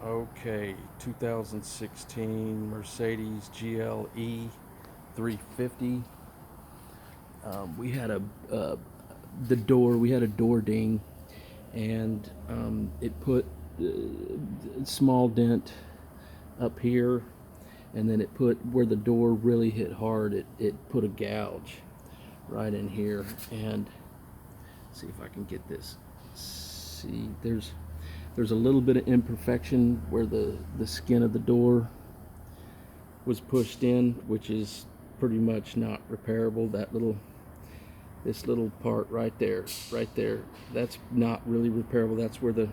Okay, 2016 Mercedes GLE 350. We had we had a door ding, and it put a small dent up here, and then it put where the door really hit hard. It put a gouge right in here, and see if I can get this. See, there's a little bit of imperfection where the skin of the door was pushed in, which is pretty much not repairable. This little part right there, that's not really repairable. That's where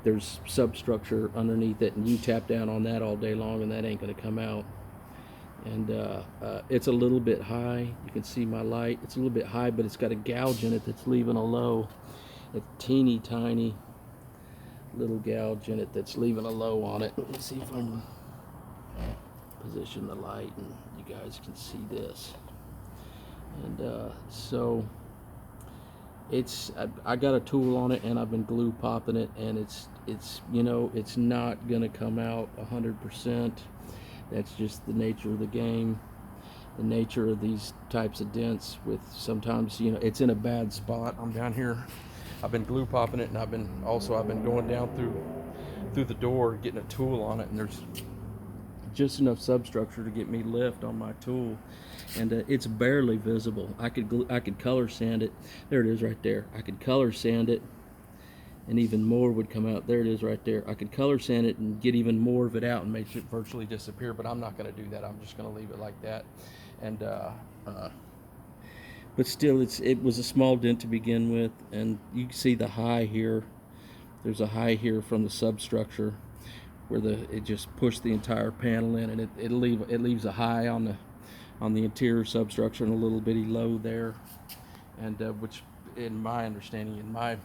there's substructure underneath it, and you tap down on that all day long and that ain't gonna come out. And it's a little bit high. You can see my light. It's a little bit high, but it's got a gouge in it that's leaving a low, a teeny tiny little gouge in it that's leaving a low on it. Let me see if I can position the light and you guys can see this. And so I got a tool on it, and I've been glue popping it, and it's it's not gonna come out 100%. That's just the nature of the game, the nature of these types of dents. With sometimes it's in a bad spot. I'm down here, I've been glue popping it, and I've been going down through the door getting a tool on it, and there's just enough substructure to get me lift on my tool, and it's barely visible. I could color sand it. There it is right there. I could color sand it, and even more would come out. There it is right there. I could color sand it and get even more of it out and make it virtually disappear, but I'm not going to do that. I'm just going to leave it like that. And but still, it was a small dent to begin with, and you can see the high here. There's a high here from the substructure where it just pushed the entire panel in, and it leaves a high on the interior substructure and a little bitty low there, and which, in my understanding, in my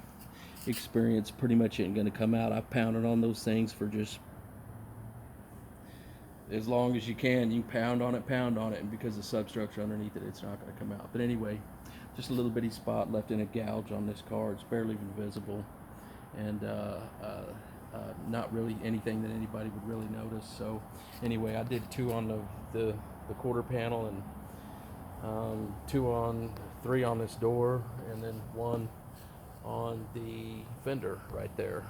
experience, pretty much ain't going to come out. I've pounded on those things for just as long as you can. You pound on it, and because the substructure underneath it, it's not going to come out. But anyway, just a little bitty spot left in a gouge on this car. It's barely even visible, and not really anything that anybody would really notice. So anyway, I did two on the quarter panel, and three on this door, and then one on the fender right there.